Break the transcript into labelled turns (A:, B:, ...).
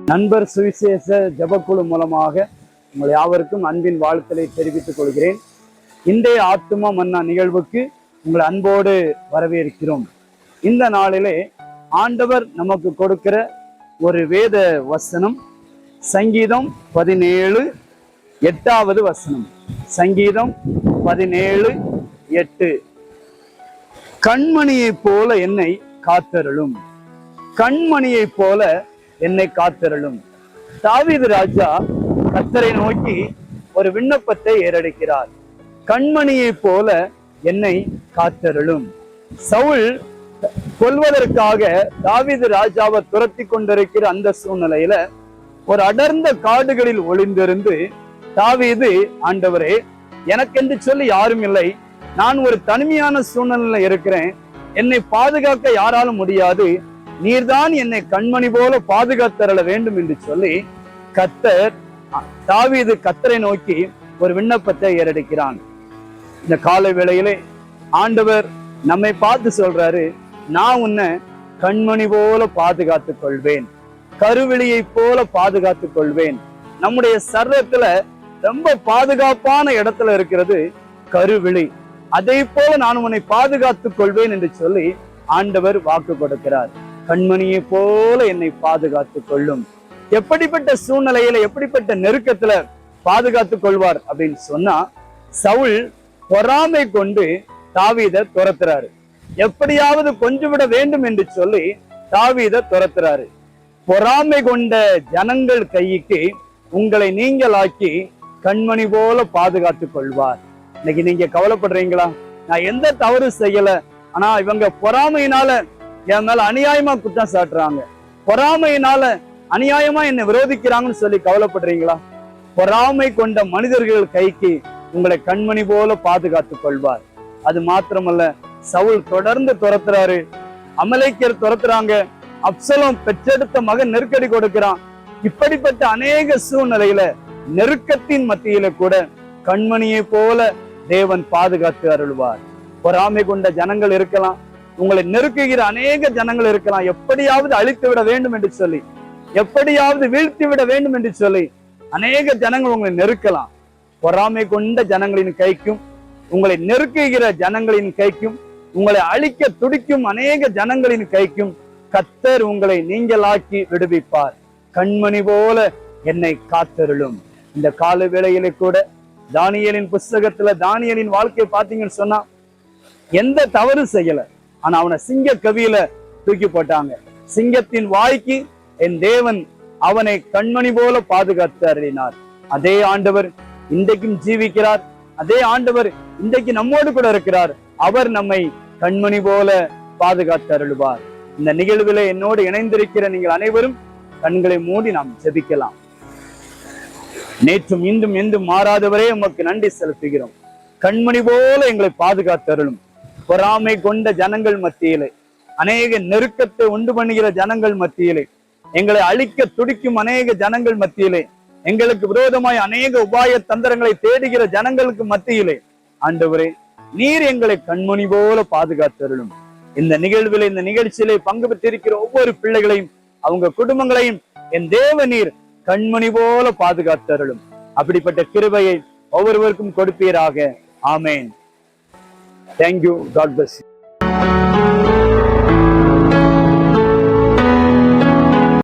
A: நண்பர் சுவிசேஷ ஜபக்குழு மூலமாக உங்கள் யாவருக்கும் அன்பின் வாழ்த்தலை தெரிவித்துக் கொள்கிறேன். இன்றைய ஆத்துமா மன்னா நிகழ்வுக்கு உங்கள் அன்போடு வரவேற்கிறோம். இந்த நாளிலே ஆண்டவர் நமக்கு கொடுக்கிற ஒரு வேத வசனம் சங்கீதம் 17:8 வசனம். சங்கீதம் 17:8. கண்மணியை போல என்னை காத்தருளும், கண்மணியை போல என்னை காத்தருளும். தாவீது ராஜா கர்த்தரை நோக்கி ஒரு விண்ணப்பத்தை ஏறெடுக்கிறார். கண்மணியை போல என்னை காத்தருளும். சவுல் கொல்வதற்காக தாவீது ராஜாவை துரத்தி கொண்டிருக்கிற அந்த சூழ்நிலையில ஒரு அடர்ந்த காடுகளில் ஒளிந்திருந்து தாவீது, ஆண்டவரே, எனக்கென்று சொல்லி யாரும் இல்லை, நான் ஒரு தனிமையான சூழ்நிலையில இருக்கிறேன், என்னை பாதுகாக்க யாராலும் முடியாது, நீர்தான் என்னை கண்மணி போல பாதுகாத்தரல வேண்டும் என்று சொல்லி தாவீது கர்த்தரை நோக்கி ஒரு விண்ணப்பத்தை ஏறெடுக்கிறான். இந்த காலை வேளையிலே ஆண்டவர் நம்மை பார்த்து சொல்றாரு, நான் உன்னை கண்மணி போல பாதுகாத்துக் கொள்வேன், கருவிழியை போல பாதுகாத்துக் கொள்வேன். நம்முடைய சரீரத்துல ரொம்ப பாதுகாப்பான இடத்துல இருக்கிறது கருவிழி, அதை போல நான் உன்னை பாதுகாத்துக் கொள்வேன் என்று சொல்லி ஆண்டவர் வாக்கு கொடுக்கிறார். கண்மணியை போல என்னை பாதுகாத்துக் கொள்ளும். எப்படிப்பட்ட சூழ்நிலையில, எப்படிப்பட்ட நெருக்கத்துல பாதுகாத்துக் கொள்வார் அப்படின்னு சொன்னா, சவுல் பொறாமை கொண்டு தாவீதை துரத்துறாரு. எப்படியாவது கொஞ்சம் விட வேண்டும் என்று சொல்லி தாவீதை துரத்துறாரு. பொறாமை கொண்ட ஜனங்கள் கைக்கு உங்களை நீங்களாக்கி கண்மணி போல பாதுகாத்துக் கொள்வார். இன்னைக்கு நீங்க கவலைப்படுறீங்களா? நான் எந்த தவறு செய்யல, ஆனா இவங்க பொறாமையினால என் மேல அநியாயமா குற்றம் சாட்டுறாங்க, பொறாமையினால அநியாயமா என்னை விரோதிக்கிறாங்கன்னு சொல்லி கவலைப்படுறீங்களா? பொறாமை கொண்ட மனிதர்கள் கைக்கு உங்களை கண்மணி போல பாதுகாத்துக் கொள்வார். அது மாத்திரமல்ல, சவுல் தொடர்ந்து துரத்துறாரு, அமலேக்கியர் துரத்துறாங்க, அப்சலோம் பெற்றெடுத்த மகன் நெருக்கடி கொடுக்கிறான். இப்படிப்பட்ட அநேக சூழ்நிலையில, நெருக்கத்தின் மத்தியில கூட கண்மணியை போல தேவன் பாதுகாத்து அருள்வார். பொறாமை கொண்ட ஜனங்கள் இருக்கலாம், உங்களை நெருக்குகிற அநேக ஜனங்கள் இருக்கலாம், எப்படியாவது அழித்து விட வேண்டும் என்று சொல்லி, எப்படியாவது வீழ்த்தி விட வேண்டும் என்று சொல்லி அநேக ஜனங்கள் உங்களை நெருக்கலாம். பொறாமை கொண்ட ஜனங்களின் கைக்கும், உங்களை நெருக்குகிற ஜனங்களின் கைக்கும், உங்களை அழிக்க துடிக்கும் அநேக ஜனங்களின் கைக்கும் கர்த்தர் உங்களை நீங்களாக்கி விடுவிப்பார். கண்மணி போல என்னை காத்தருளும். இந்த கால வேளையிலே கூட தானியேலின் புஸ்தகத்துல தானியேலின் வாழ்க்கையை பார்த்தீங்கன்னு சொன்னா, எந்த தவறு செய்யல, ஆனா அவனை சிங்க கவியில தூக்கி போட்டாங்க. சிங்கத்தின் வாய்க்கு என் தேவன் அவனை கண்மணி போல பாதுகாத்து அருளினார். அதே ஆண்டவர் இன்றைக்கும் ஜீவிக்கிறார், அதே ஆண்டவர் இன்றைக்கு நம்மோடு கூட இருக்கிறார். அவர் நம்மை கண்மணி போல பாதுகாத்து அருள்வார். இந்த நிகழ்வில என்னோடு இணைந்திருக்கிற நீங்கள் அனைவரும் கண்களை மூடி நாம் ஜெபிக்கலாம். நேற்றும் இன்றும் என்றும் மாறாதவரே உமக்கு நன்றி செலுத்துகிறோம். கண்மணி போல எங்களை பாதுகாத்து அருளும். பொறாமை கொண்ட ஜனங்கள் மத்தியிலே, அநேக நெருக்கத்தை உண்டு பண்ணுகிற ஜனங்கள் மத்தியிலே, எங்களை அழிக்க துடிக்கும் அநேக ஜனங்கள் மத்தியிலே, எங்களுக்கு விரோதமாய் அநேக உபாய தந்திரங்களை தேடுகிற ஜனங்களுக்கு மத்தியிலே, ஆண்டவரே, நீர் எங்களை கண்மணி போல பாதுகாத்தருளும். இந்த நிகழ்விலே, இந்த நிகழ்ச்சியிலே பங்கு பெற்றிருக்கிற ஒவ்வொரு பிள்ளைகளையும், அவங்க குடும்பங்களையும் என் தேவ நீர் கண்மணி போல பாதுகாத்தருளும். அப்படிப்பட்ட கிருபையை ஒவ்வொருவருக்கும் கொடுப்பீராக. ஆமேன். Thank you. God bless you.